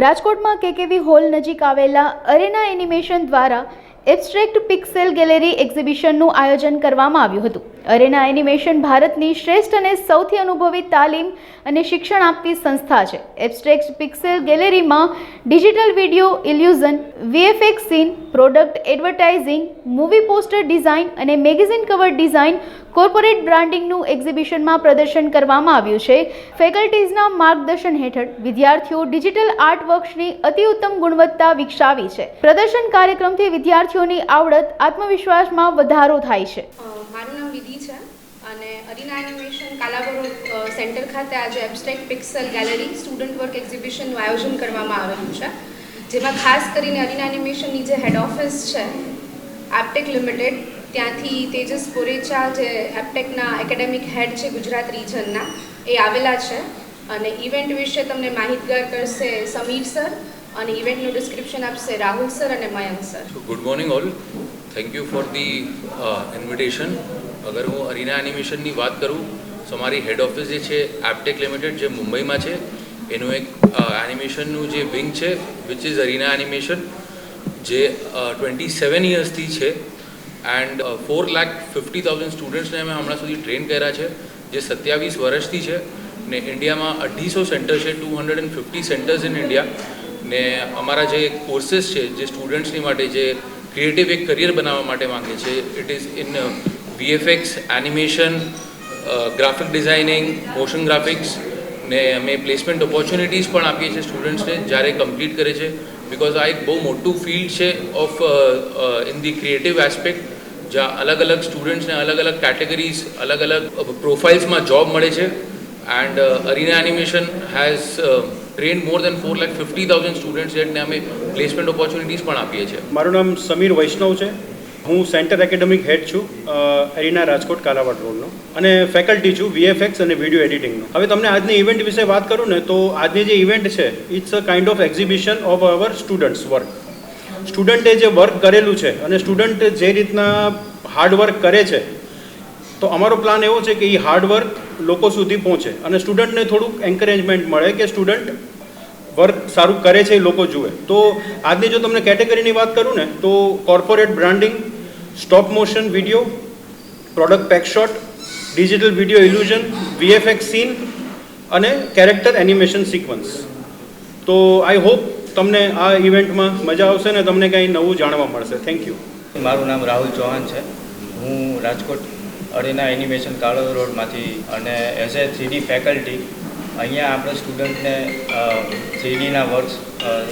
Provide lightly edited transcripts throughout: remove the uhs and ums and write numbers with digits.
રાજકોટમાં KKV hall નજીક આવેલા અરેના એનિમેશન દ્વારા એબ્સ્ટ્રેક્ટ પિક્સેલ ગેલેરી એક્ઝિબિશનનું આયોજન કરવામાં આવ્યું હતું. અરેના એનિમેશન ભારતની શ્રેષ્ઠ અને સૌથી અનુભવી તાલીમ અને શિક્ષણ આપતી સંસ્થા છે. એબ્સ્ટ્રેક્ટ પિક્સેલ ગેલેરીમાં digital video illusion, VFX scene, product advertising, movie poster design અને મેગેઝિન કવર ડિઝાઇન, કોર્પોરેટ બ્રાન્ડિંગનું એક્ઝિબિશનમાં પ્રદર્શન કરવામાં આવ્યું છે. ફેકલ્ટીઝના માર્ગદર્શન હેઠળ વિદ્યાર્થીઓ ડિજિટલ આર્ટ વર્ક્સની અતિ ઉત્તમ ગુણવત્તા વિકસાવી છે. પ્રદર્શન કાર્યક્રમથી વિદ્યાર્થીઓની આવડત, આત્મવિશ્વાસમાં વધારો થાય છે. મારું નામ વિધિ છે અને અરીના એનિમેશન કાલાવડ સેન્ટર ખાતે આજે abstract pixel gallery student work એક્ઝિબિશનનું આયોજન કરવામાં આવેલું છે, જેમાં ખાસ કરીને અરીના એનિમેશનની જે હેડ ઓફિસ છે એપ્ટેક લિમિટેડ, ત્યાંથી તેજસ પોરેચા જે એપ્ટેકના એકેડેમિક હેડ છે ગુજરાત રિજનના, એ આવેલા છે અને ઇવેન્ટ વિશે તમને માહિતગાર કરશે સમીર સર અને ઇવેન્ટનું ડિસ્ક્રિપ્શન આપશે રાહુલ સર અને Mayank sir. Good morning all, thank you for the invitation. અગર હું અરીના એનિમેશનની વાત કરું તો અમારી હેડ ઓફિસ જે છે એપ્ટેક લિમિટેડ જે મુંબઈમાં છે, એનું એક એનિમેશનનું જે વિંગ છે વિચ ઇઝ અરીના એનિમેશન, જે 27 યર્સથી છે એન્ડ 4,50,000 સ્ટુડન્ટ્સને અમે હમણાં સુધી ટ્રેન કર્યા છે, જે 27 વર્ષથી છે ને ઇન્ડિયામાં 250 સેન્ટર છે, 250 સેન્ટર્સ ઇન ઇન્ડિયા. ને અમારા જે કોર્सेस છે જે સ્ટુડન્ટ્સની માટે જે ક્રિએટિવ એક કરિયર બનાવવા માટે માંગે છે, it is in VFX, animation, graphic designing, motion graphics ને અમે પ્લેસમેન્ટ ઓપોર્ચ્યુનિટીઝ પણ આપીએ છીએ સ્ટુડન્ટ્સને જ્યારે કમ્પ્લીટ કરે છે. બિકોઝ આ એક બહુ મોટું ફિલ્ડ છે of in the creative aspect, જ્યાં અલગ અલગ સ્ટુડન્ટ્સને અલગ અલગ કેટેગરીઝ, અલગ અલગ પ્રોફાઇલ્સમાં જોબ મળે છે. And Arena Animation has trained more than 4,50,000 students, જેને અમે પ્લેસમેન્ટ ઓપોર્ચ્યુનિટીઝ પણ આપીએ છીએ. મારું નામ સમીર વૈષ્ણવ છે. હું સેન્ટર એકેડેમિક હેડ છું એરીના રાજકોટ કાલાવાડ રોડનો અને ફેકલ્ટી છું વીએફએક્સ અને વિડીયો એડિટિંગનો. હવે તમને આજની ઇવેન્ટ વિશે વાત કરું ને તો આજની જે ઇવેન્ટ છે it's a kind of exhibition of our students work. સ્ટુડન્ટે જે વર્ક કરેલું છે અને સ્ટુડન્ટ જે રીતના હાર્ડવર્ક કરે છે, તો અમારો પ્લાન એવો છે કે એ હાર્ડવર્ક લોકો સુધી પહોંચે અને સ્ટુડન્ટને થોડુંક એન્કરેજમેન્ટ મળે કે સ્ટુડન્ટ વર્ક સારું કરે છે એ લોકો જુએ. તો આજની જો તમને કેટેગરીની વાત કરું ને તો corporate branding, stop motion video, product pack shot, digital video illusion, VFX scene અને કેરેક્ટર એનિમેશન સિક્વન્સ. તો આઈ હોપ તમને આ ઇવેન્ટમાં મજા આવશે ને તમને કંઈ નવું જાણવા મળશે. Thank you. મારું નામ રાહુલ ચૌહાણ છે. હું રાજકોટ અરીના એનિમેશન કાળો રોડમાંથી અને એઝ એ 3D ફેકલ્ટી અહીંયા આપણે સ્ટુડન્ટને 3Dના વર્ક્સ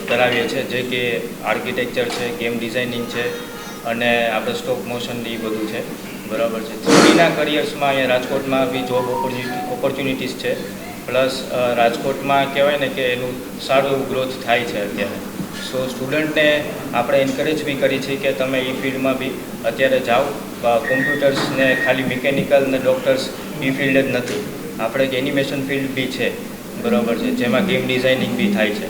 કરાવીએ છીએ, જે કે આર્કિટેક્ચર છે, ગેમ ડિઝાઇનિંગ છે અને આપણે સ્ટોપ મોશન એ બધું છે. બરાબર છે. 3Dના કરિયર્સમાં અહીંયા રાજકોટમાં બી જોબ ઓપોર્ચ્યુનિટીઝ છે. પ્લસ રાજકોટમાં કહેવાય ને કે એનું સારું એવું ગ્રોથ થાય છે અત્યારે. સો સ્ટુડન્ટને આપણે એન્કરેજ બી કરી છે કે તમે એ ફિલ્ડમાં બી અત્યારે જાઓ. કોમ્પ્યુટર્સને ખાલી મિકેનિકલ ને ડૉક્ટર્સ એ ફિલ્ડ જ નથી, આપણે એક એનિમેશન ફિલ્ડ બી છે. બરાબર છે. જેમાં ગેમ ડિઝાઇનિંગ બી થાય છે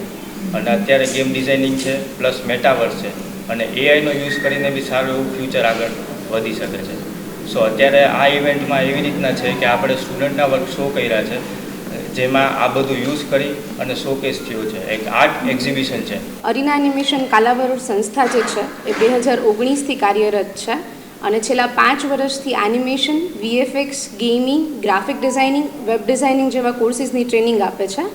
અને અત્યારે ગેમ ડિઝાઇનિંગ છે પ્લસ મેટાવર્સ છે અને એઆઈનો યુઝ કરીને બી સારું એવું ફ્યુચર આગળ વધી શકે છે. સો અત્યારે આ ઇવેન્ટમાં એવી રીતના છે કે આપણે સ્ટુડન્ટના વર્ક શો કર્યા છે, જેમાં આ બધું યુઝ કરી અને શોકેસ થયો છે. એક આર્ટ એક્ઝિબિશન છે. અરીના એનિમેશન કાલાવડ સંસ્થા જે છે એ 2019થી કાર્યરત છે અને છેલ્લા 5 વર્ષથી animation, VFX, gaming, graphic designing, web designing જેવા કોર્સિસની ટ્રેનિંગ આપે છે,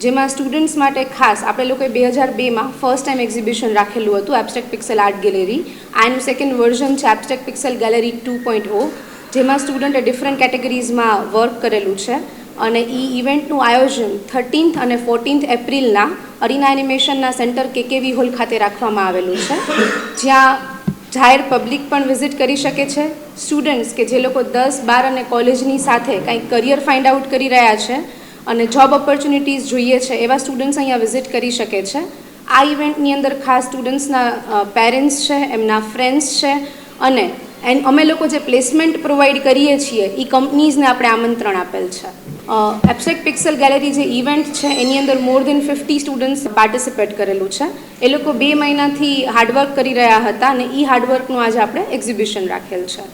જેમાં સ્ટુડન્ટ્સ માટે ખાસ આપણે લોકોએ 2002માં ફર્સ્ટ ટાઈમ એક્ઝિબિશન રાખેલું હતું એબ્સ્ટ્રેક્ટ પિક્સેલ આર્ટ ગેલેરી. આનું સેકન્ડ વર્ઝન છે એબ્સ્ટ્રેક્ટ પિક્સેલ ગેલેરી 2.0, જેમાં સ્ટુડન્ટે ડિફરન્ટ કેટેગરીઝમાં વર્ક કરેલું છે. અને એ ઇવેન્ટનું આયોજન 13th અને 14th એપ્રિલના અરીના એનિમેશનના સેન્ટર કેકેવી હોલ ખાતે રાખવામાં આવેલું છે, જ્યાં જાહેર પબ્લિક પણ વિઝિટ કરી શકે છે. સ્ટુડન્ટ્સ કે જે લોકો 10, 12 અને કોલેજની સાથે કંઈક કરિયર ફાઇન્ડ આઉટ કરી રહ્યા છે અને જોબ ઓપોર્ચ્યુનિટીઝ જોઈએ છે, એવા સ્ટુડન્ટ્સ અહીંયા વિઝિટ કરી શકે છે. આ ઇવેન્ટની અંદર ખાસ સ્ટુડન્ટ્સના પેરેન્ટ્સ છે, એમના ફ્રેન્ડ્સ છે અને અમે લોકો જે પ્લેસમેન્ટ પ્રોવાઈડ કરીએ છીએ એ કંપનીઝને આપણે આમંત્રણ આપેલ છે. એબ્સ્ટ્રેક્ટ પિક્સેલ ગેલેરી જે ઇવેન્ટ છે એની અંદર મોર દેન 50 સ્ટુડન્ટ્સ પાર્ટિસિપેટ કરેલું છે. એ લોકો 2 મહિનાથી હાર્ડવર્ક કરી રહ્યા હતા અને એ હાર્ડવર્કનું આજે આપણે એક્ઝિબિશન રાખેલ છે.